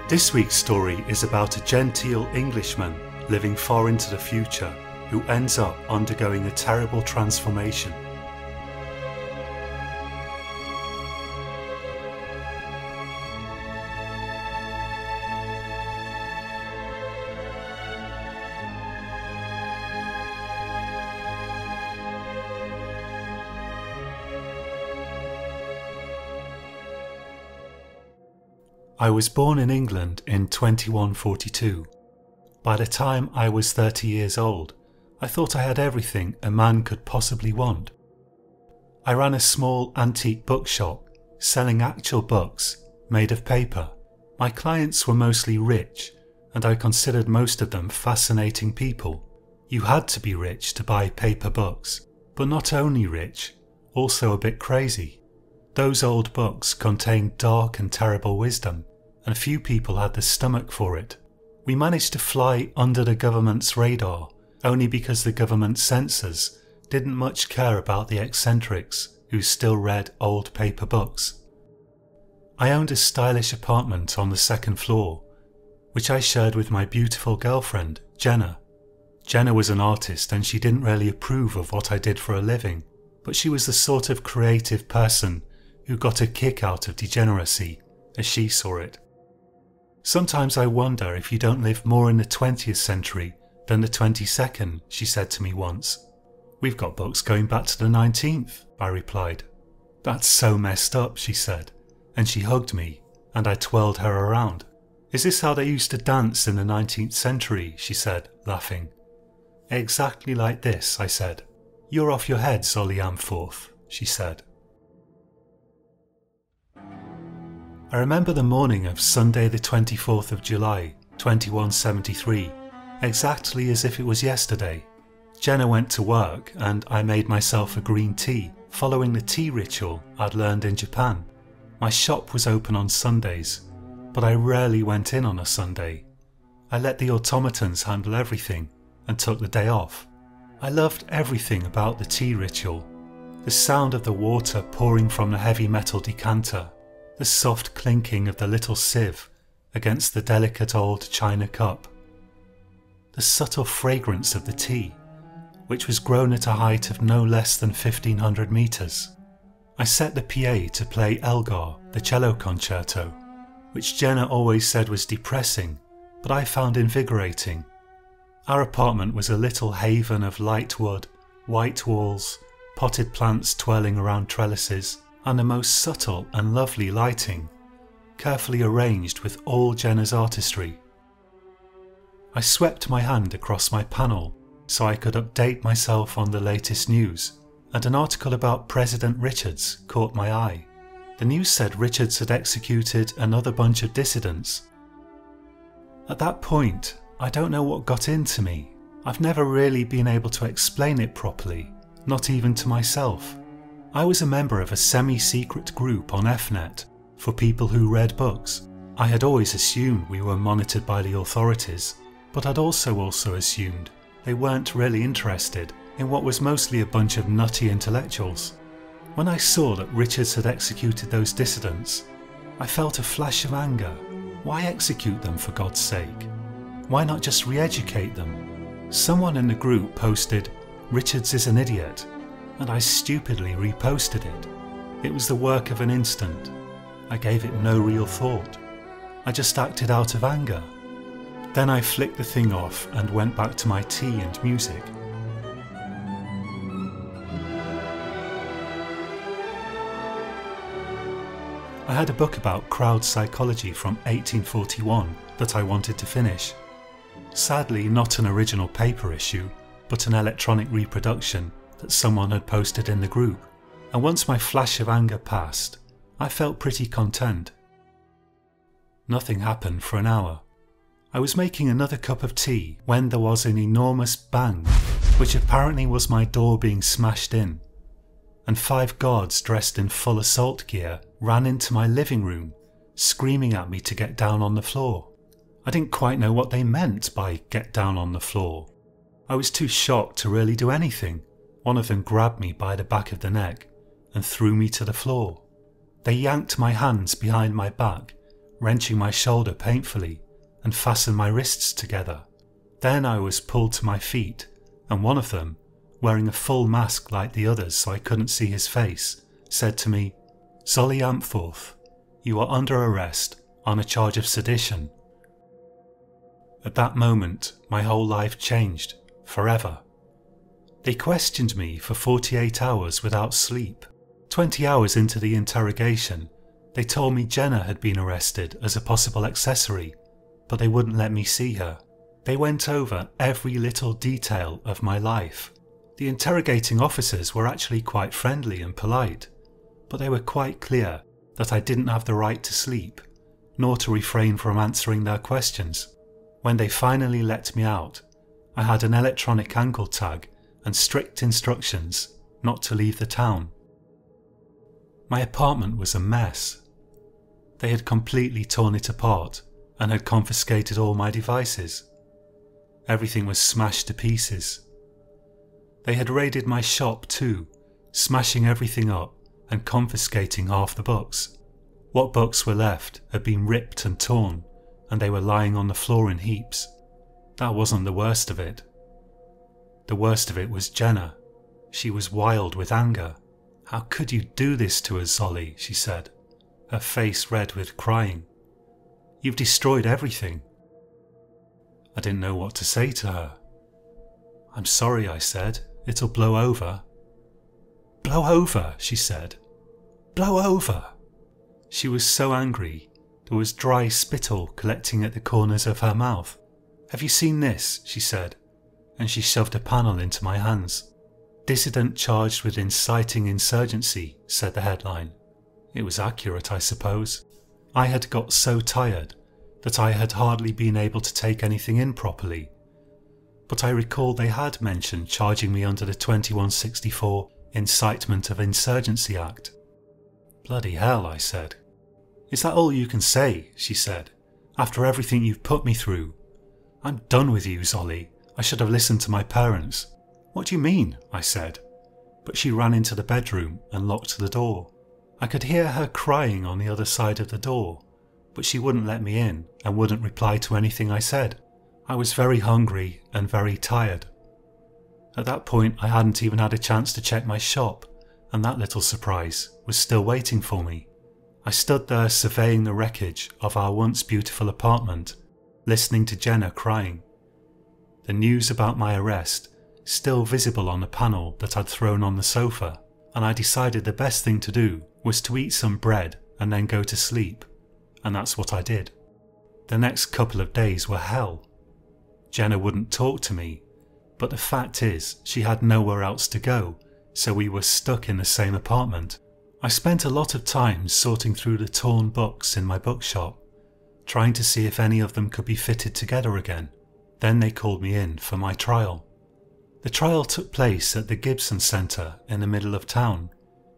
This week's story is about a genteel Englishman living far into the future who ends up undergoing a terrible transformation. I was born in England in 2142. By the time I was 30 years old, I thought I had everything a man could possibly want. I ran a small antique bookshop, selling actual books made of paper. My clients were mostly rich, and I considered most of them fascinating people. You had to be rich to buy paper books, but not only rich, also a bit crazy. Those old books contained dark and terrible wisdom, and few people had the stomach for it. We managed to fly under the government's radar, only because the government censors didn't much care about the eccentrics who still read old paper books. I owned a stylish apartment on the second floor, which I shared with my beautiful girlfriend, Jenna. Jenna was an artist and she didn't really approve of what I did for a living, but she was the sort of creative person who got a kick out of degeneracy, as she saw it. Sometimes I wonder if you don't live more in the 20th century than the 22nd, she said to me once. We've got books going back to the 19th, I replied. That's so messed up, she said, and she hugged me, and I twirled her around. Is this how they used to dance in the 19th century, she said, laughing. Exactly like this, I said. You're off your head, Solly Amforth, she said. I remember the morning of Sunday the 24th of July, 2173, exactly as if it was yesterday. Jenna went to work and I made myself a green tea, following the tea ritual I'd learned in Japan. My shop was open on Sundays, but I rarely went in on a Sunday. I let the automatons handle everything and took the day off. I loved everything about the tea ritual. The sound of the water pouring from the heavy metal decanter, the soft clinking of the little sieve against the delicate old china cup, the subtle fragrance of the tea, which was grown at a height of no less than 1,500 meters. I set the PA to play Elgar, the cello concerto, which Jenna always said was depressing, but I found invigorating. Our apartment was a little haven of light wood, white walls, potted plants twirling around trellises, and the most subtle and lovely lighting, carefully arranged with all Jenna's artistry. I swept my hand across my panel so I could update myself on the latest news, and an article about President Richards caught my eye. The news said Richards had executed another bunch of dissidents. At that point, I don't know what got into me. I've never really been able to explain it properly, not even to myself. I was a member of a semi-secret group on Fnet for people who read books. I had always assumed we were monitored by the authorities, but I'd also assumed they weren't really interested in what was mostly a bunch of nutty intellectuals. When I saw that Richards had executed those dissidents, I felt a flash of anger. Why execute them, for God's sake? Why not just re-educate them? Someone in the group posted, "Richards is an idiot," and I stupidly reposted it. It was the work of an instant. I gave it no real thought. I just acted out of anger. Then I flicked the thing off and went back to my tea and music. I had a book about crowd psychology from 1841 that I wanted to finish. Sadly, not an original paper issue, but an electronic reproduction that someone had posted in the group, and once my flash of anger passed, I felt pretty content. Nothing happened for an hour. I was making another cup of tea when there was an enormous bang, which apparently was my door being smashed in, and 5 guards dressed in full assault gear ran into my living room, screaming at me to get down on the floor. I didn't quite know what they meant by "get down on the floor." I was too shocked to really do anything. One of them grabbed me by the back of the neck and threw me to the floor. They yanked my hands behind my back, wrenching my shoulder painfully and fastened my wrists together. Then I was pulled to my feet, and one of them, wearing a full mask like the others so I couldn't see his face, said to me, "Zolly Ampforth, you are under arrest on a charge of sedition." At that moment, my whole life changed, forever. They questioned me for 48 hours without sleep. 20 hours into the interrogation, they told me Jenna had been arrested as a possible accessory, but they wouldn't let me see her. They went over every little detail of my life. The interrogating officers were actually quite friendly and polite, but they were quite clear that I didn't have the right to sleep, nor to refrain from answering their questions. When they finally let me out, I had an electronic ankle tag and strict instructions not to leave the town. My apartment was a mess. They had completely torn it apart and had confiscated all my devices. Everything was smashed to pieces. They had raided my shop too, smashing everything up and confiscating half the books. What books were left had been ripped and torn, and they were lying on the floor in heaps. That wasn't the worst of it. The worst of it was Jenna. She was wild with anger. "How could you do this to us, Zolly?" she said, her face red with crying. "You've destroyed everything." I didn't know what to say to her. "I'm sorry," I said. "It'll blow over." "Blow over," she said. "Blow over." She was so angry, there was dry spittle collecting at the corners of her mouth. "Have you seen this?" she said, and she shoved a panel into my hands. "Dissident charged with inciting insurgency," said the headline. It was accurate, I suppose. I had got so tired that I had hardly been able to take anything in properly, but I recalled they had mentioned charging me under the 2164 Incitement of Insurgency Act. "Bloody hell," I said. "Is that all you can say?" she said. "After everything you've put me through? I'm done with you, Zolly. I should have listened to my parents." "What do you mean?" I said. But she ran into the bedroom and locked the door. I could hear her crying on the other side of the door, but she wouldn't let me in and wouldn't reply to anything I said. I was very hungry and very tired. At that point, I hadn't even had a chance to check my shop, and that little surprise was still waiting for me. I stood there surveying the wreckage of our once beautiful apartment, listening to Jenna crying. The news about my arrest still visible on the panel that I'd thrown on the sofa, and I decided the best thing to do was to eat some bread and then go to sleep, and that's what I did. The next couple of days were hell. Jenna wouldn't talk to me, but the fact is she had nowhere else to go, so we were stuck in the same apartment. I spent a lot of time sorting through the torn books in my bookshop, trying to see if any of them could be fitted together again. Then they called me in for my trial. The trial took place at the Gibson Centre in the middle of town.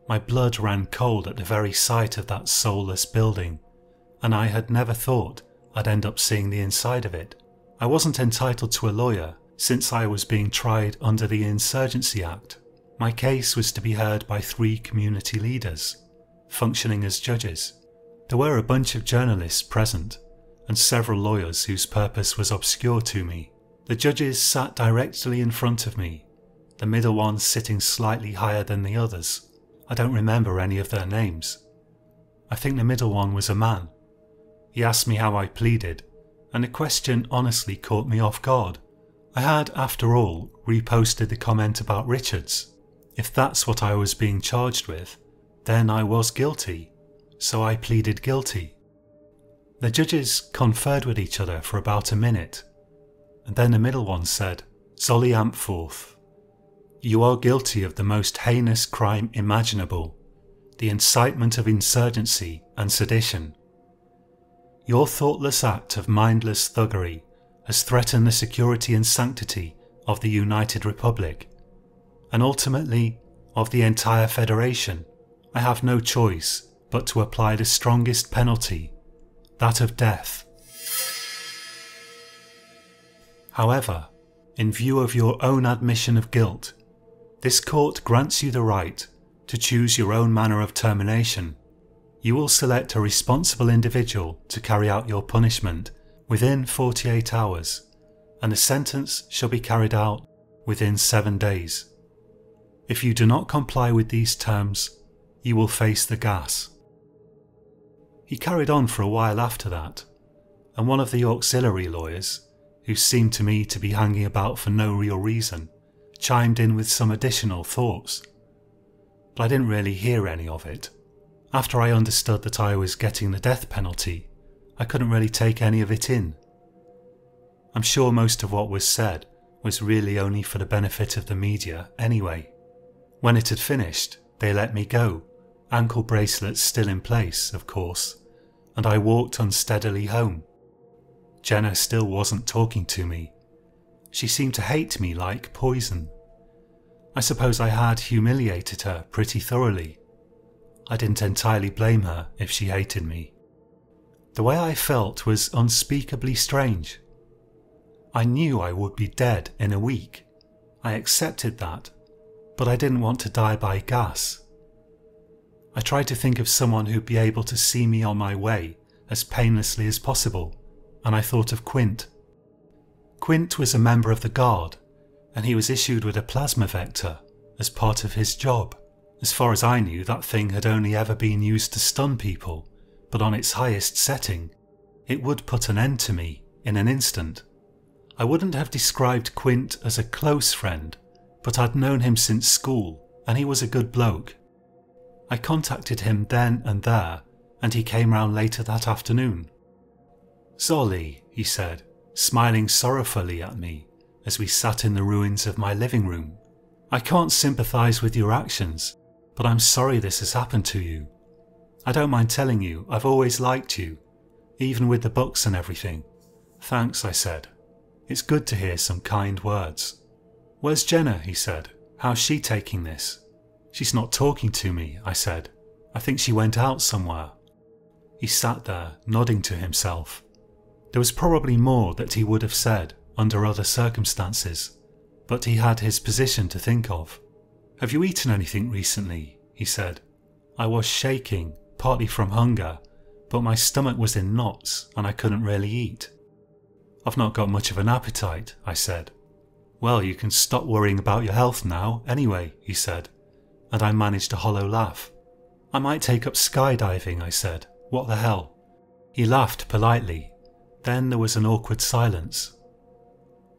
My blood ran cold at the very sight of that soulless building, and I had never thought I'd end up seeing the inside of it. I wasn't entitled to a lawyer since I was being tried under the Insurgency Act. My case was to be heard by 3 community leaders, functioning as judges. There were a bunch of journalists present, and several lawyers whose purpose was obscure to me. The judges sat directly in front of me, the middle one sitting slightly higher than the others. I don't remember any of their names. I think the middle one was a man. He asked me how I pleaded, and the question honestly caught me off guard. I had, after all, reposted the comment about Richards. If that's what I was being charged with, then I was guilty, so I pleaded guilty. The judges conferred with each other for about a minute, and then the middle one said, "Zolly Ampforth, you are guilty of the most heinous crime imaginable, the incitement of insurgency and sedition. Your thoughtless act of mindless thuggery has threatened the security and sanctity of the United Republic, and ultimately of the entire Federation. I have no choice but to apply the strongest penalty, that of death. However, in view of your own admission of guilt, this court grants you the right to choose your own manner of termination. You will select a responsible individual to carry out your punishment within 48 hours, and the sentence shall be carried out within 7 days. If you do not comply with these terms, you will face the gas." He carried on for a while after that, and one of the auxiliary lawyers, who seemed to me to be hanging about for no real reason, chimed in with some additional thoughts. But I didn't really hear any of it. After I understood that I was getting the death penalty, I couldn't really take any of it in. I'm sure most of what was said was really only for the benefit of the media anyway. When it had finished, they let me go, ankle bracelets still in place, of course, and I walked unsteadily home. Jenna still wasn't talking to me. She seemed to hate me like poison. I suppose I had humiliated her pretty thoroughly. I didn't entirely blame her if she hated me. The way I felt was unspeakably strange. I knew I would be dead in a week. I accepted that, but I didn't want to die by gas. I tried to think of someone who'd be able to see me on my way as painlessly as possible, and I thought of Quint. Quint was a member of the Guard, and he was issued with a plasma vector as part of his job. As far as I knew, that thing had only ever been used to stun people, but on its highest setting, it would put an end to me in an instant. I wouldn't have described Quint as a close friend, but I'd known him since school, and he was a good bloke. I contacted him then and there, and he came round later that afternoon. "Zolly," he said, smiling sorrowfully at me as we sat in the ruins of my living room, "I can't sympathise with your actions, but I'm sorry this has happened to you. I don't mind telling you, I've always liked you, even with the books and everything." "Thanks," I said. "It's good to hear some kind words." "Where's Jenna?" he said. "How's she taking this?" "She's not talking to me," I said. "I think she went out somewhere." He sat there, nodding to himself. There was probably more that he would have said under other circumstances, but he had his position to think of. "Have you eaten anything recently?" he said. I was shaking, partly from hunger, but my stomach was in knots and I couldn't really eat. "I've not got much of an appetite," I said. "Well, you can stop worrying about your health now, anyway," he said, and I managed a hollow laugh. "I might take up skydiving," I said. "What the hell?" He laughed politely. Then there was an awkward silence.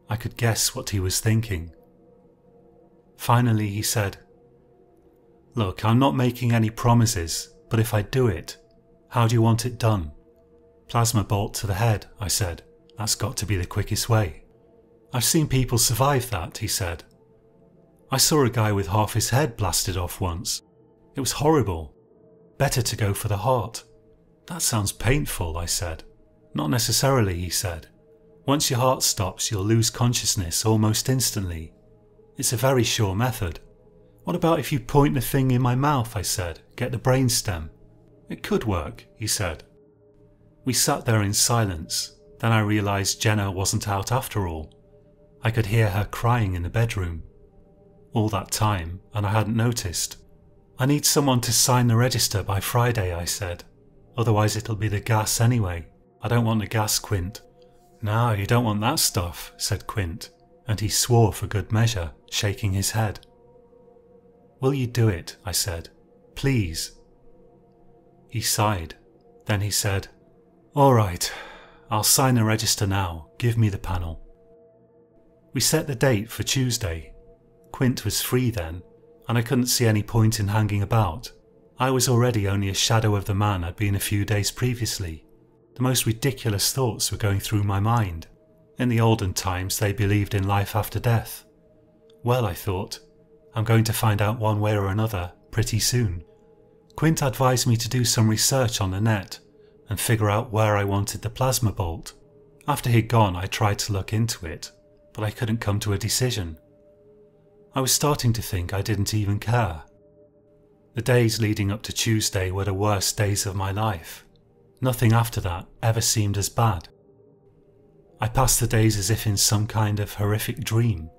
I could guess what he was thinking. Finally he said, "Look, I'm not making any promises, but if I do it, how do you want it done?" "Plasma bolt to the head," I said. "That's got to be the quickest way." "I've seen people survive that," he said. "I saw a guy with half his head blasted off once. It was horrible. Better to go for the heart." "That sounds painful," I said. "Not necessarily," he said. "Once your heart stops, you'll lose consciousness almost instantly. It's a very sure method." "What about if you point the thing in my mouth?" I said. "Get the brainstem." "It could work," he said. We sat there in silence. Then I realised Jenna wasn't out after all. I could hear her crying in the bedroom. All that time, and I hadn't noticed. "I need someone to sign the register by Friday," I said. "Otherwise it'll be the gas anyway. I don't want the gas, Quint." "No, you don't want that stuff," said Quint, and he swore for good measure, shaking his head. "Will you do it?" I said. "Please." He sighed. Then he said, "All right, I'll sign the register now. Give me the panel." We set the date for Tuesday. Quint was free then, and I couldn't see any point in hanging about. I was already only a shadow of the man I'd been a few days previously. The most ridiculous thoughts were going through my mind. In the olden times they believed in life after death. Well, I thought, I'm going to find out one way or another pretty soon. Quint advised me to do some research on the net and figure out where I wanted the plasma bolt. After he'd gone, I tried to look into it, but I couldn't come to a decision. I was starting to think I didn't even care. The days leading up to Tuesday were the worst days of my life. Nothing after that ever seemed as bad. I passed the days as if in some kind of horrific dream,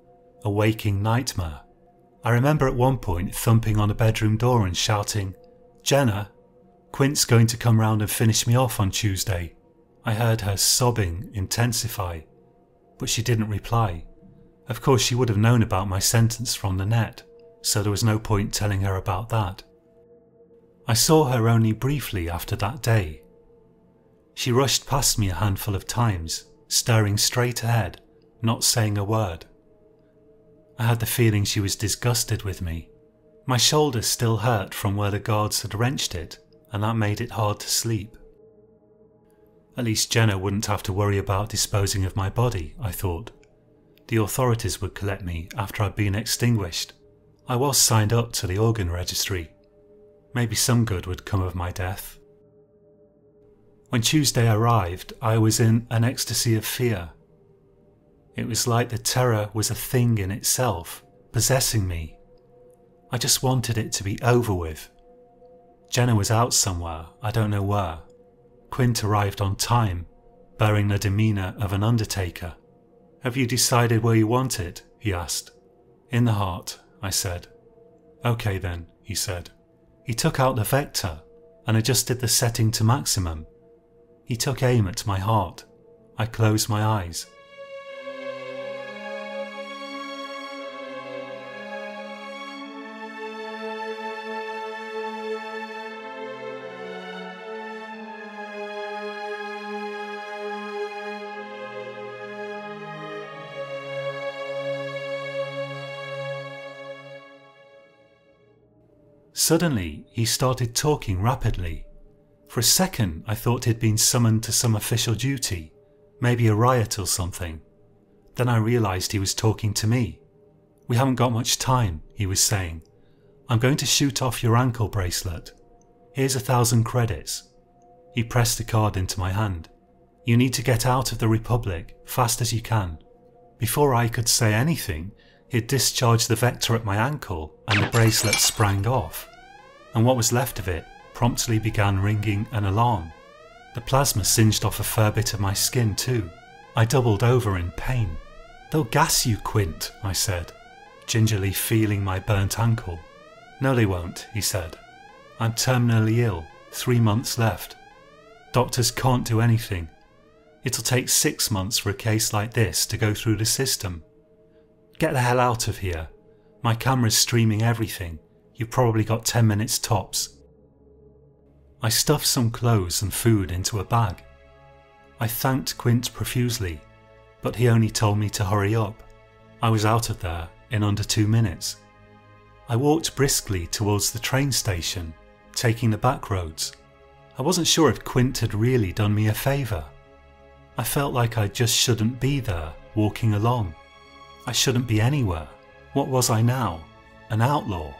a waking nightmare. I remember at one point thumping on a bedroom door and shouting, "Jenna!" Quint's going to come round and finish me off on Tuesday. I heard her sobbing intensify, but she didn't reply. Of course she would have known about my sentence from the net, so there was no point telling her about that. I saw her only briefly after that day. She rushed past me a handful of times, staring straight ahead, not saying a word. I had the feeling she was disgusted with me. My shoulder still hurt from where the guards had wrenched it, and that made it hard to sleep. At least Jenna wouldn't have to worry about disposing of my body, I thought. The authorities would collect me after I'd been extinguished. I was signed up to the organ registry. Maybe some good would come of my death. When Tuesday arrived, I was in an ecstasy of fear. It was like the terror was a thing in itself, possessing me. I just wanted it to be over with. Jenna was out somewhere, I don't know where. Quint arrived on time, bearing the demeanour of an undertaker. "Have you decided where you want it?" he asked. "In the heart," I said. "Okay then," he said. He took out the vector and adjusted the setting to maximum. He took aim at my heart. I closed my eyes. Suddenly, he started talking rapidly. For a second, I thought he'd been summoned to some official duty, maybe a riot or something. Then I realised he was talking to me. "We haven't got much time," he was saying. "I'm going to shoot off your ankle bracelet. Here's 1,000 credits. He pressed the card into my hand. "You need to get out of the Republic, fast as you can." Before I could say anything, he'd discharged the vector at my ankle and the bracelet sprang off. And what was left of it promptly began ringing an alarm. The plasma singed off a fair bit of my skin too. I doubled over in pain. "They'll gas you, Quint," I said, gingerly feeling my burnt ankle. "No they won't," he said. "I'm terminally ill, 3 months left. Doctors can't do anything. It'll take 6 months for a case like this to go through the system. Get the hell out of here. My camera's streaming everything. You've probably got 10 minutes tops." I stuffed some clothes and food into a bag. I thanked Quint profusely, but he only told me to hurry up. I was out of there in under 2 minutes. I walked briskly towards the train station, taking the back roads. I wasn't sure if Quint had really done me a favour. I felt like I just shouldn't be there, walking along. I shouldn't be anywhere. What was I now? An outlaw?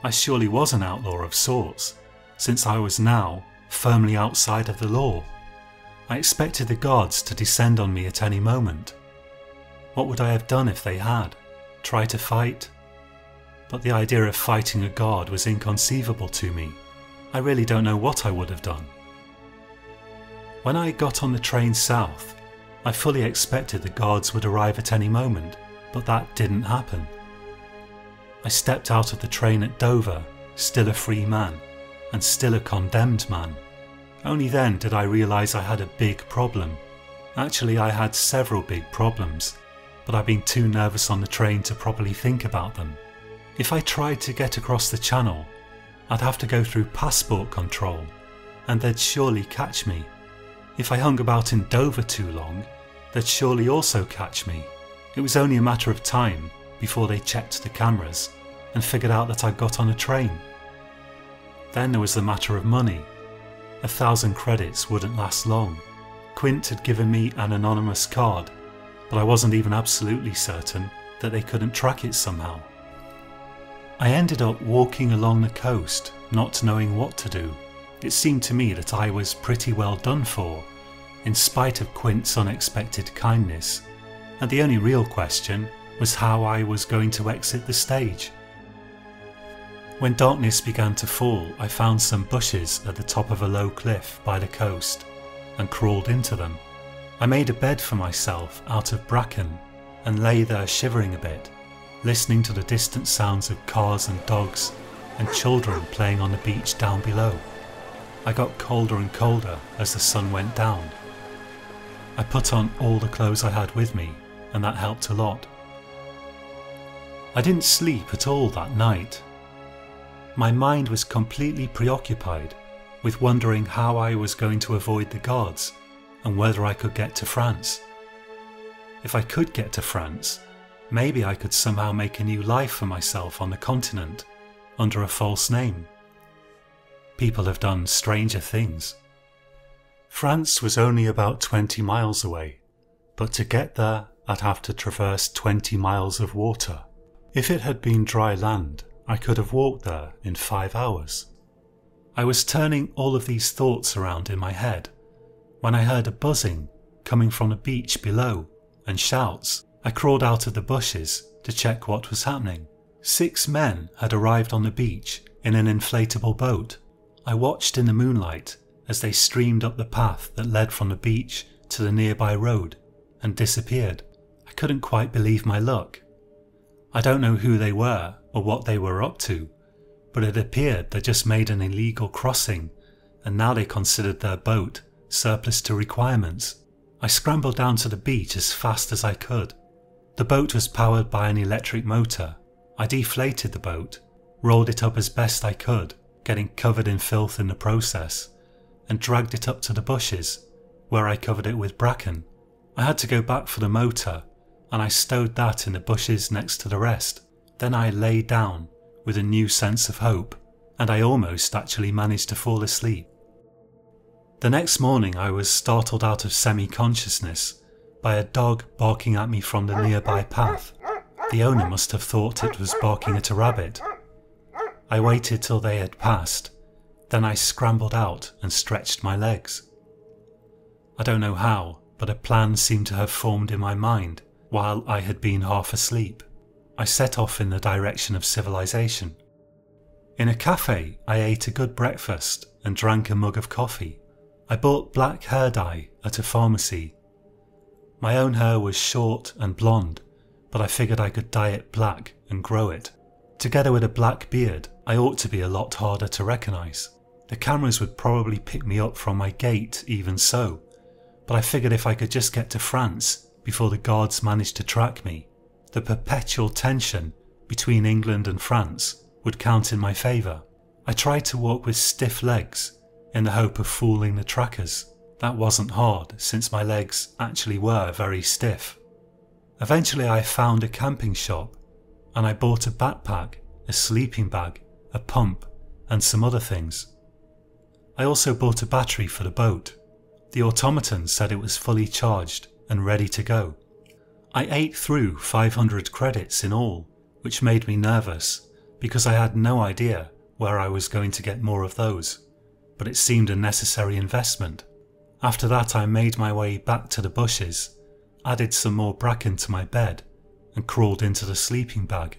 I surely was an outlaw of sorts, since I was now firmly outside of the law. I expected the guards to descend on me at any moment. What would I have done if they had? Try to fight? But the idea of fighting a guard was inconceivable to me. I really don't know what I would have done. When I got on the train south, I fully expected the guards would arrive at any moment, but that didn't happen. I stepped out of the train at Dover, still a free man, and still a condemned man. Only then did I realise I had a big problem. Actually, I had several big problems, but I'd been too nervous on the train to properly think about them. If I tried to get across the channel, I'd have to go through passport control, and they'd surely catch me. If I hung about in Dover too long, they'd surely also catch me. It was only a matter of time before they checked the cameras and figured out that I'd got on a train. Then there was the matter of money. 1,000 credits wouldn't last long. Quint had given me an anonymous card, but I wasn't even absolutely certain that they couldn't track it somehow. I ended up walking along the coast, not knowing what to do. It seemed to me that I was pretty well done for, in spite of Quint's unexpected kindness, and the only real question was how I was going to exit the stage. When darkness began to fall, I found some bushes at the top of a low cliff by the coast and crawled into them. I made a bed for myself out of bracken and lay there shivering a bit, listening to the distant sounds of cars and dogs and children playing on the beach down below. I got colder and colder as the sun went down. I put on all the clothes I had with me, and that helped a lot. I didn't sleep at all that night. My mind was completely preoccupied with wondering how I was going to avoid the guards and whether I could get to France. If I could get to France, maybe I could somehow make a new life for myself on the continent under a false name. People have done stranger things. France was only about 20 miles away, but to get there I'd have to traverse 20 miles of water. If it had been dry land, I could have walked there in 5 hours. I was turning all of these thoughts around in my head when I heard a buzzing coming from the beach below and shouts. I crawled out of the bushes to check what was happening. 6 men had arrived on the beach in an inflatable boat. I watched in the moonlight as they streamed up the path that led from the beach to the nearby road and disappeared. I couldn't quite believe my luck. I don't know who they were or what they were up to, but it appeared they just made an illegal crossing and now they considered their boat surplus to requirements. I scrambled down to the beach as fast as I could. The boat was powered by an electric motor. I deflated the boat, rolled it up as best I could, getting covered in filth in the process, and dragged it up to the bushes, where I covered it with bracken. I had to go back for the motor, and I stowed that in the bushes next to the rest. Then I lay down with a new sense of hope, and I almost actually managed to fall asleep. The next morning I was startled out of semi-consciousness by a dog barking at me from the nearby path. The owner must have thought it was barking at a rabbit. I waited till they had passed, then I scrambled out and stretched my legs. I don't know how, but a plan seemed to have formed in my mind while I had been half asleep. I set off in the direction of civilization. In a cafe, I ate a good breakfast and drank a mug of coffee. I bought black hair dye at a pharmacy. My own hair was short and blonde, but I figured I could dye it black and grow it. Together with a black beard, I ought to be a lot harder to recognise. The cameras would probably pick me up from my gait even so, but I figured if I could just get to France before the guards managed to track me, the perpetual tension between England and France would count in my favour. I tried to walk with stiff legs in the hope of fooling the trackers. That wasn't hard since my legs actually were very stiff. Eventually I found a camping shop and I bought a backpack, a sleeping bag, a pump and some other things. I also bought a battery for the boat. The automaton said it was fully charged and ready to go. I ate through 500 credits in all, which made me nervous because I had no idea where I was going to get more of those, but it seemed a necessary investment. After that I made my way back to the bushes, added some more bracken to my bed and crawled into the sleeping bag.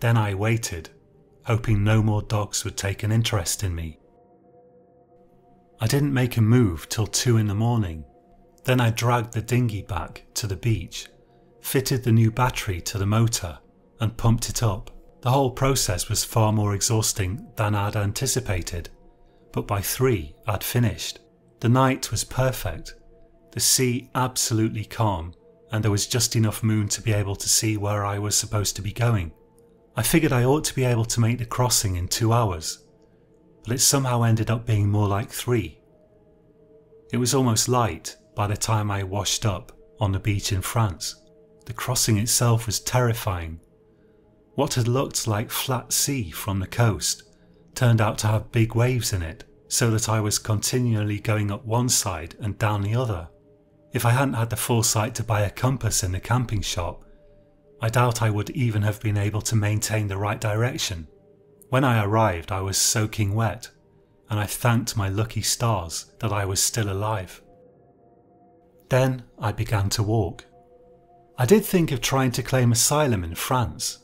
Then I waited, hoping no more dogs would take an interest in me. I didn't make a move till 2 in the morning. Then I dragged the dinghy back to the beach, fitted the new battery to the motor and pumped it up. The whole process was far more exhausting than I'd anticipated, but by 3 I'd finished. The night was perfect, the sea absolutely calm, and there was just enough moon to be able to see where I was supposed to be going. I figured I ought to be able to make the crossing in 2 hours, but it somehow ended up being more like 3. It was almost light by the time I washed up on the beach in France. The crossing itself was terrifying. What had looked like flat sea from the coast turned out to have big waves in it, so that I was continually going up one side and down the other. If I hadn't had the foresight to buy a compass in the camping shop, I doubt I would even have been able to maintain the right direction. When I arrived I was soaking wet, and I thanked my lucky stars that I was still alive. Then I began to walk. I did think of trying to claim asylum in France.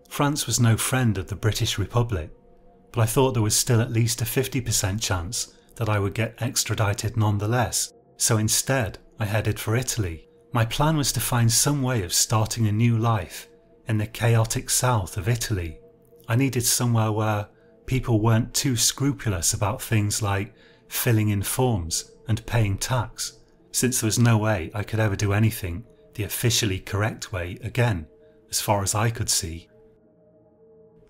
France was no friend of the British Republic, but I thought there was still at least a 50% chance that I would get extradited nonetheless, so instead I headed for Italy. My plan was to find some way of starting a new life in the chaotic south of Italy. I needed somewhere where people weren't too scrupulous about things like filling in forms and paying tax, since there was no way I could ever do anything the officially correct way again, as far as I could see.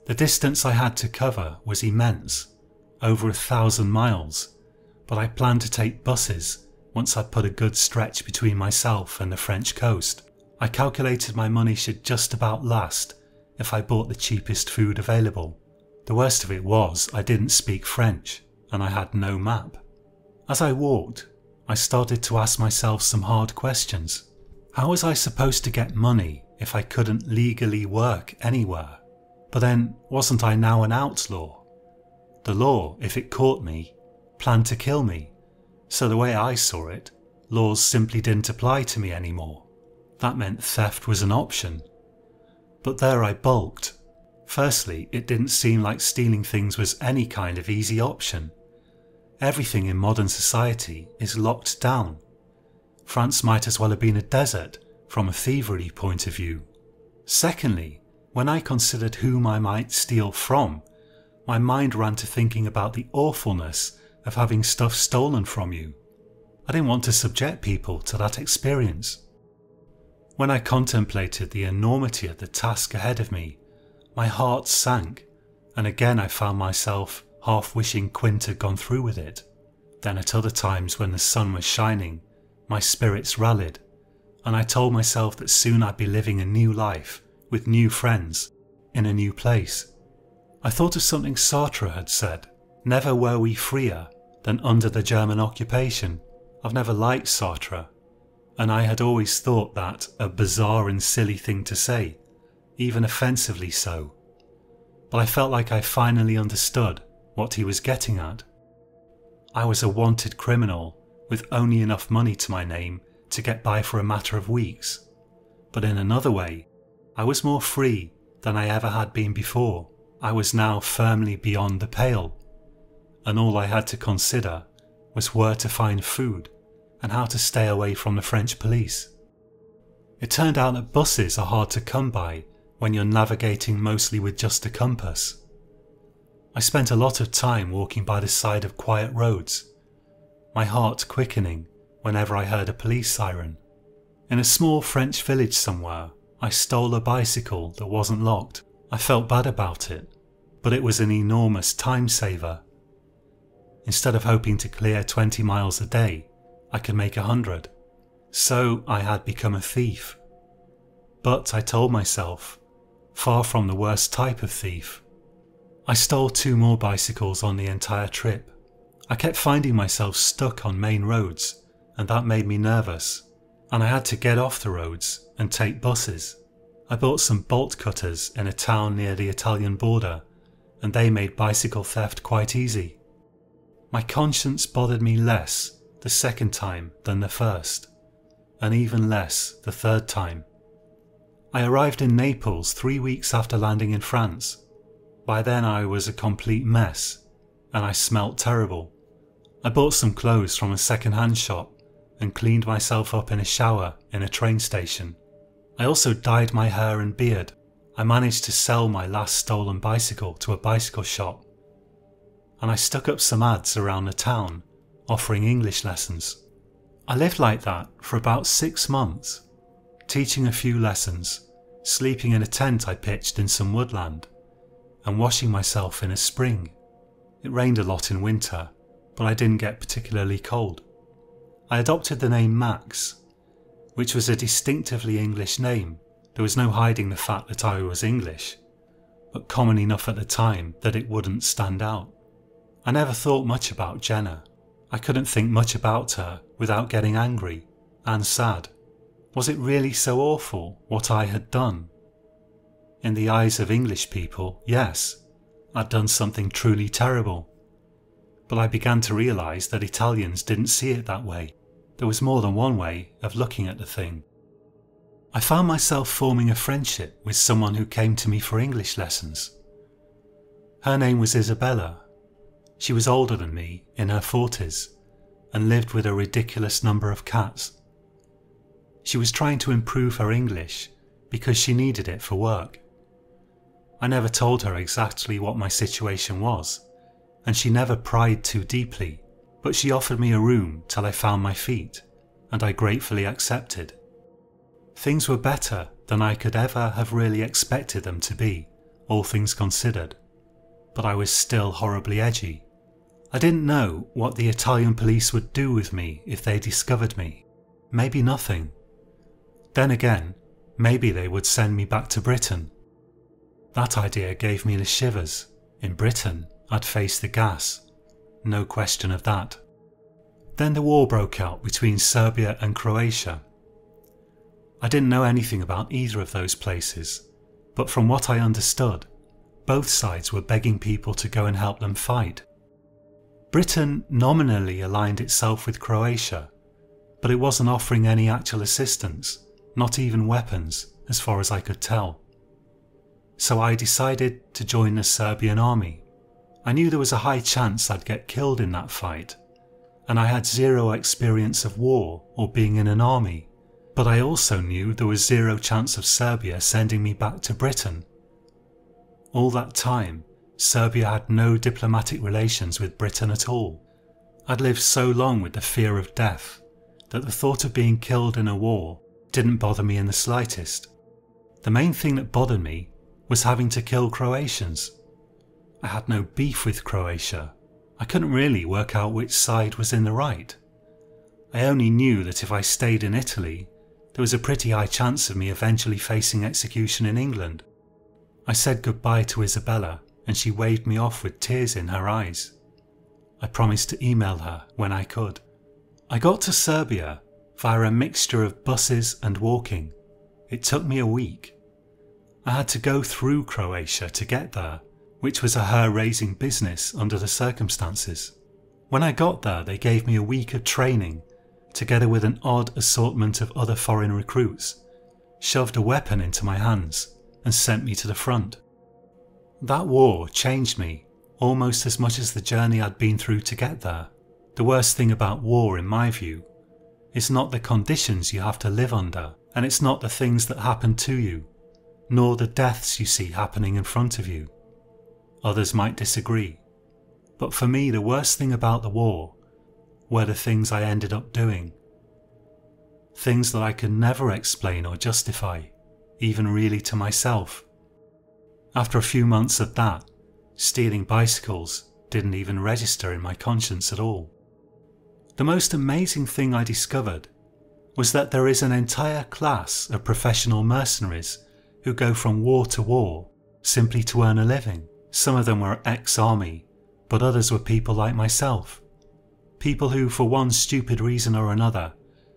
The distance I had to cover was immense, over 1,000 miles, but I planned to take buses once I'd put a good stretch between myself and the French coast. I calculated my money should just about last if I bought the cheapest food available. The worst of it was I didn't speak French and I had no map. As I walked, I started to ask myself some hard questions. How was I supposed to get money if I couldn't legally work anywhere? But then, wasn't I now an outlaw? The law, if it caught me, planned to kill me, so the way I saw it, laws simply didn't apply to me anymore. That meant theft was an option. But there I balked. Firstly, it didn't seem like stealing things was any kind of easy option. Everything in modern society is locked down. France might as well have been a desert from a thievery point of view. Secondly, when I considered whom I might steal from, my mind ran to thinking about the awfulness of having stuff stolen from you. I didn't want to subject people to that experience. When I contemplated the enormity of the task ahead of me, my heart sank, and again I found myself half wishing Quint had gone through with it. Then at other times when the sun was shining, my spirits rallied, and I told myself that soon I'd be living a new life, with new friends, in a new place. I thought of something Sartre had said, "Never were we freer than under the German occupation." I've never liked Sartre, and I had always thought that a bizarre and silly thing to say, even offensively so. But I felt like I finally understood what he was getting at. I was a wanted criminal with only enough money to my name to get by for a matter of weeks. But in another way, I was more free than I ever had been before. I was now firmly beyond the pale, and all I had to consider was where to find food and how to stay away from the French police. It turned out that buses are hard to come by when you're navigating mostly with just a compass. I spent a lot of time walking by the side of quiet roads, my heart quickening whenever I heard a police siren. In a small French village somewhere, I stole a bicycle that wasn't locked. I felt bad about it, but it was an enormous time saver. Instead of hoping to clear 20 miles a day, I could make 100. So I had become a thief. But I told myself, far from the worst type of thief. I stole 2 more bicycles on the entire trip. I kept finding myself stuck on main roads, and that made me nervous, and I had to get off the roads and take buses. I bought some bolt cutters in a town near the Italian border, and they made bicycle theft quite easy. My conscience bothered me less the second time than the first, and even less the third time. I arrived in Naples 3 weeks after landing in France. By then I was a complete mess, and I smelt terrible. I bought some clothes from a second-hand shop and cleaned myself up in a shower in a train station. I also dyed my hair and beard. I managed to sell my last stolen bicycle to a bicycle shop, and I stuck up some ads around the town offering English lessons. I lived like that for about 6 months, teaching a few lessons, sleeping in a tent I pitched in some woodland, and washing myself in a spring. It rained a lot in winter, but I didn't get particularly cold. I adopted the name Max, which was a distinctively English name. There was no hiding the fact that I was English, but common enough at the time that it wouldn't stand out. I never thought much about Jenna. I couldn't think much about her without getting angry and sad. Was it really so awful what I had done? In the eyes of English people, yes, I'd done something truly terrible. But I began to realise that Italians didn't see it that way. There was more than one way of looking at the thing. I found myself forming a friendship with someone who came to me for English lessons. Her name was Isabella. She was older than me, in her 40s, and lived with a ridiculous number of cats. She was trying to improve her English because she needed it for work. I never told her exactly what my situation was, and she never pried too deeply, but she offered me a room till I found my feet, and I gratefully accepted. Things were better than I could ever have really expected them to be, all things considered, but I was still horribly edgy. I didn't know what the Italian police would do with me if they discovered me. Maybe nothing. Then again, maybe they would send me back to Britain. That idea gave me the shivers. In Britain, I'd face the gas. No question of that. Then the war broke out between Serbia and Croatia. I didn't know anything about either of those places, but from what I understood, both sides were begging people to go and help them fight. Britain nominally aligned itself with Croatia, but it wasn't offering any actual assistance, not even weapons, as far as I could tell. So I decided to join the Serbian army. I knew there was a high chance I'd get killed in that fight, and I had zero experience of war or being in an army, but I also knew there was zero chance of Serbia sending me back to Britain. All that time, Serbia had no diplomatic relations with Britain at all. I'd lived so long with the fear of death that the thought of being killed in a war didn't bother me in the slightest. The main thing that bothered me was having to kill Croatians. I had no beef with Croatia. I couldn't really work out which side was in the right. I only knew that if I stayed in Italy, there was a pretty high chance of me eventually facing execution in England. I said goodbye to Isabella, and she waved me off with tears in her eyes. I promised to email her when I could. I got to Serbia via a mixture of buses and walking. It took me a week. I had to go through Croatia to get there, which was a hair-raising business under the circumstances. When I got there, they gave me a week of training, together with an odd assortment of other foreign recruits, shoved a weapon into my hands, and sent me to the front. That war changed me, almost as much as the journey I'd been through to get there. The worst thing about war, in my view, is not the conditions you have to live under, and it's not the things that happen to you, nor the deaths you see happening in front of you. Others might disagree, but for me the worst thing about the war were the things I ended up doing. Things that I could never explain or justify, even really to myself. After a few months of that, stealing bicycles didn't even register in my conscience at all. The most amazing thing I discovered was that there is an entire class of professional mercenaries who go from war to war simply to earn a living. Some of them were ex-army, but others were people like myself. People who, for one stupid reason or another,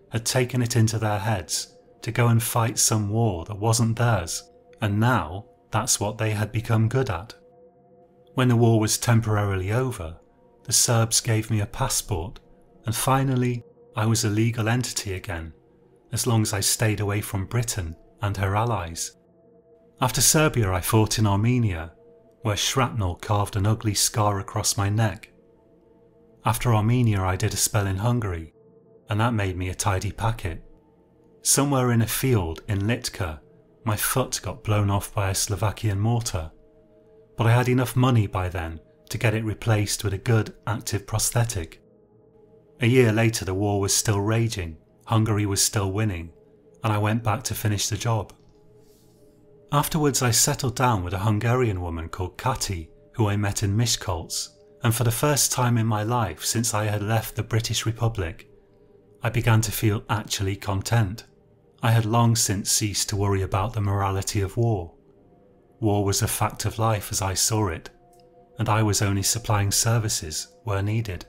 had taken it into their heads to go and fight some war that wasn't theirs, and now that's what they had become good at. When the war was temporarily over, the Serbs gave me a passport, and finally I was a legal entity again, as long as I stayed away from Britain and her allies. After Serbia, I fought in Armenia, where shrapnel carved an ugly scar across my neck. After Armenia, I did a spell in Hungary, and that made me a tidy packet. Somewhere in a field in Litka, my foot got blown off by a Slovakian mortar, but I had enough money by then to get it replaced with a good, active prosthetic. A year later, the war was still raging, Hungary was still winning, and I went back to finish the job. Afterwards, I settled down with a Hungarian woman called Kati, who I met in Miskolc, and for the first time in my life since I had left the British Republic, I began to feel actually content. I had long since ceased to worry about the morality of war. War was a fact of life as I saw it, and I was only supplying services where needed.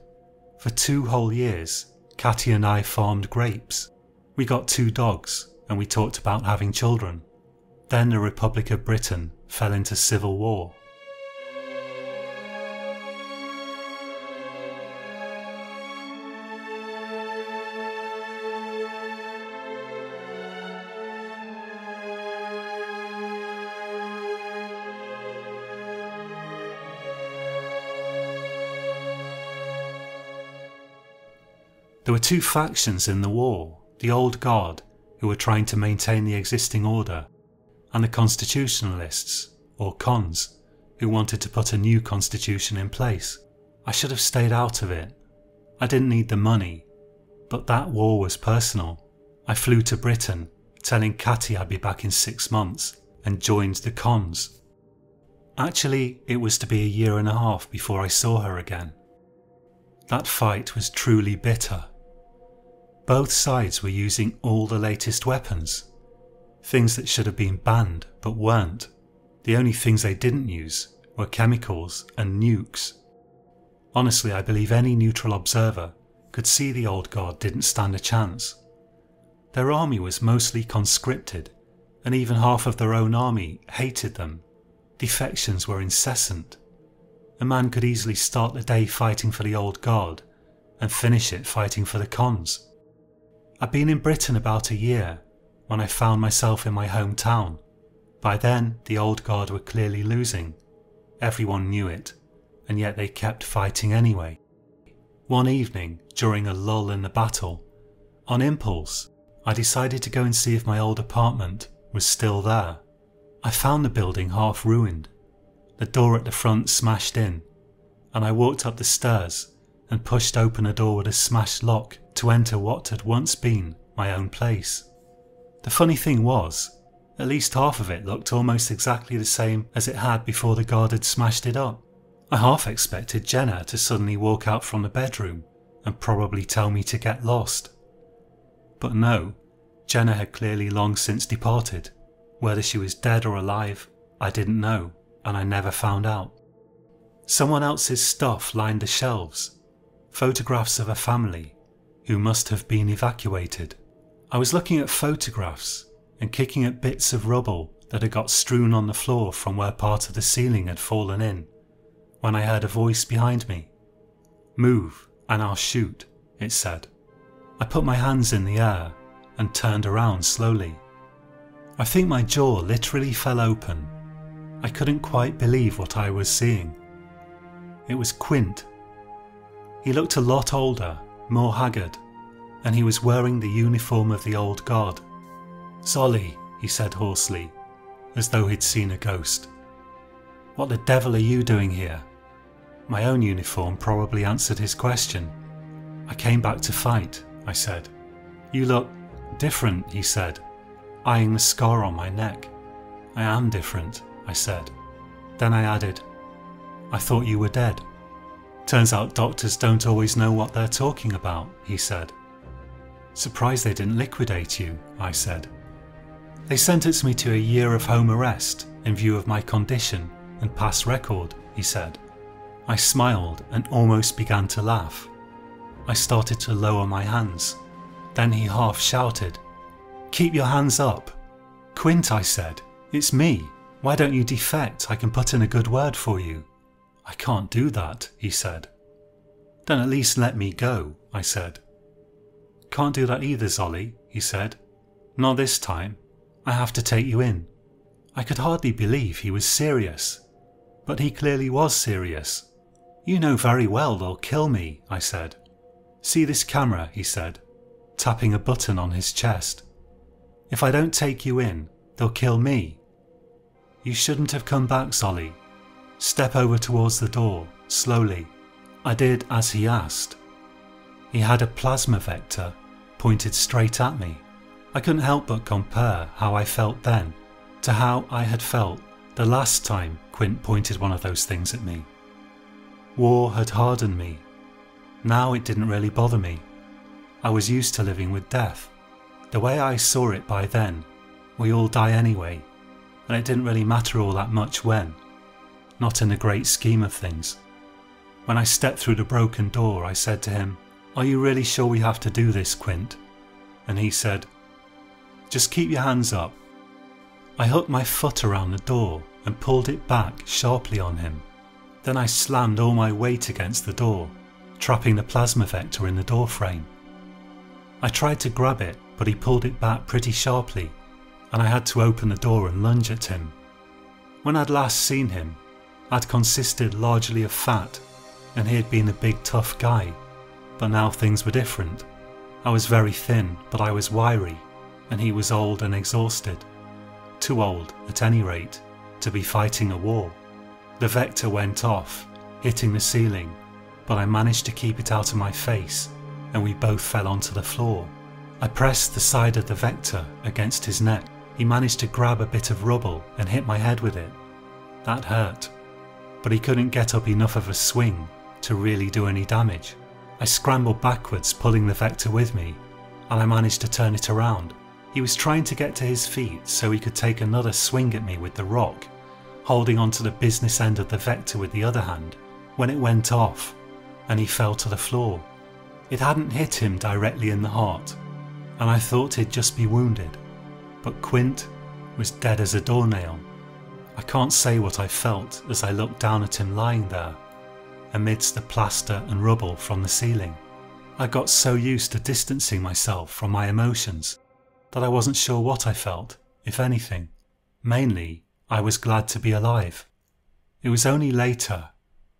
For 2 whole years, Kati and I farmed grapes. We got 2 dogs, and we talked about having children. Then the Republic of Britain fell into civil war. There were 2 factions in the war, the Old Guard, who were trying to maintain the existing order, and the Constitutionalists, or cons, who wanted to put a new constitution in place. I should have stayed out of it. I didn't need the money, but that war was personal. I flew to Britain, telling Cathy I'd be back in 6 months, and joined the cons. Actually, it was to be a year and a half before I saw her again. That fight was truly bitter. Both sides were using all the latest weapons. Things that should have been banned but weren't. The only things they didn't use were chemicals and nukes. Honestly, I believe any neutral observer could see the old guard didn't stand a chance. Their army was mostly conscripted, and even half of their own army hated them. Defections were incessant. A man could easily start the day fighting for the old guard and finish it fighting for the cons. I'd been in Britain about a year when I found myself in my hometown. By then, the old guard were clearly losing. Everyone knew it, and yet they kept fighting anyway. One evening, during a lull in the battle, on impulse, I decided to go and see if my old apartment was still there. I found the building half ruined, the door at the front smashed in, and I walked up the stairs and pushed open a door with a smashed lock to enter what had once been my own place. The funny thing was, at least half of it looked almost exactly the same as it had before the guard had smashed it up. I half expected Jenna to suddenly walk out from the bedroom and probably tell me to get lost. But no, Jenna had clearly long since departed. Whether she was dead or alive, I didn't know, and I never found out. Someone else's stuff lined the shelves, photographs of a family who must have been evacuated. I was looking at photographs and kicking at bits of rubble that had got strewn on the floor from where part of the ceiling had fallen in, when I heard a voice behind me. "Move and I'll shoot," it said. I put my hands in the air and turned around slowly. I think my jaw literally fell open. I couldn't quite believe what I was seeing. It was Quint. He looked a lot older, more haggard, and he was wearing the uniform of the old guard. "Zolly," he said hoarsely, as though he'd seen a ghost. "What the devil are you doing here?" My own uniform probably answered his question. "I came back to fight," I said. "You look different," he said, eyeing the scar on my neck. "I am different," I said. Then I added, "I thought you were dead." "Turns out doctors don't always know what they're talking about," he said. "Surprised they didn't liquidate you," I said. "They sentenced me to a year of home arrest in view of my condition and past record," he said. I smiled and almost began to laugh. I started to lower my hands. Then he half shouted, "Keep your hands up." "Quint," I said, "it's me. Why don't you defect? I can put in a good word for you." "I can't do that," he said. "Then at least let me go," I said. "Can't do that either, Zolly," he said. "Not this time. I have to take you in." I could hardly believe he was serious. But he clearly was serious. "You know very well they'll kill me," I said. "See this camera," he said, tapping a button on his chest. "If I don't take you in, they'll kill me. You shouldn't have come back, Zolly. Step over towards the door, slowly." I did as he asked. He had a plasma vector pointed straight at me. I couldn't help but compare how I felt then to how I had felt the last time Quint pointed one of those things at me. War had hardened me. Now it didn't really bother me. I was used to living with death. The way I saw it by then, we all die anyway, and it didn't really matter all that much when. Not in the great scheme of things. When I stepped through the broken door, I said to him, "Are you really sure we have to do this, Quint?" And he said, "Just keep your hands up." I hooked my foot around the door and pulled it back sharply on him. Then I slammed all my weight against the door, trapping the plasma vector in the door frame. I tried to grab it, but he pulled it back pretty sharply, and I had to open the door and lunge at him. When I'd last seen him, I'd consisted largely of fat, and he had been a big tough guy, but now things were different. I was very thin, but I was wiry, and he was old and exhausted. Too old, at any rate, to be fighting a war. The vector went off, hitting the ceiling, but I managed to keep it out of my face and we both fell onto the floor. I pressed the side of the vector against his neck. He managed to grab a bit of rubble and hit my head with it. That hurt, but he couldn't get up enough of a swing to really do any damage. I scrambled backwards, pulling the vector with me, and I managed to turn it around. He was trying to get to his feet so he could take another swing at me with the rock, holding onto the business end of the vector with the other hand, when it went off and he fell to the floor. It hadn't hit him directly in the heart, and I thought he'd just be wounded, but Quint was dead as a doornail. I can't say what I felt as I looked down at him lying there, amidst the plaster and rubble from the ceiling. I got so used to distancing myself from my emotions that I wasn't sure what I felt, if anything. Mainly, I was glad to be alive. It was only later,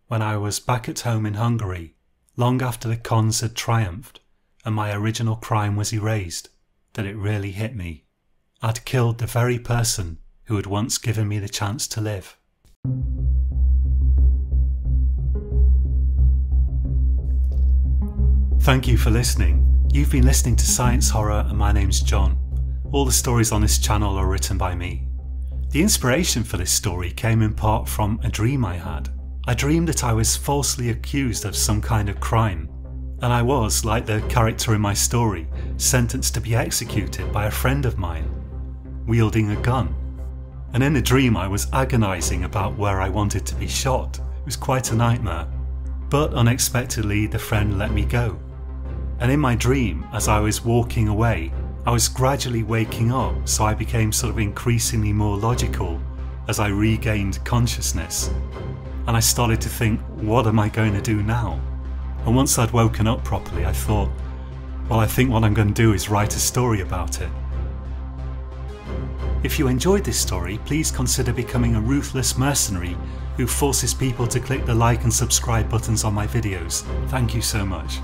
when I was back at home in Hungary, long after the cons had triumphed and my original crime was erased, that it really hit me. I'd killed the very person who had once given me the chance to live. Thank you for listening. You've been listening to Science Horror and my name's John. All the stories on this channel are written by me. The inspiration for this story came in part from a dream I had. I dreamed that I was falsely accused of some kind of crime, and I was, like the character in my story, sentenced to be executed by a friend of mine, wielding a gun. And in the dream I was agonising about where I wanted to be shot. It was quite a nightmare. But unexpectedly the friend let me go. And in my dream, as I was walking away, I was gradually waking up, so I became sort of increasingly more logical as I regained consciousness. And I started to think, what am I going to do now? And once I'd woken up properly, I thought, well, I think what I'm going to do is write a story about it. If you enjoyed this story, please consider becoming a ruthless mercenary who forces people to click the like and subscribe buttons on my videos. Thank you so much.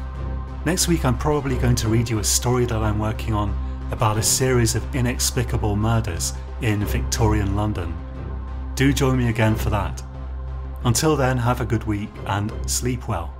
Next week I'm probably going to read you a story that I'm working on about a series of inexplicable murders in Victorian London. Do join me again for that. Until then, have a good week and sleep well.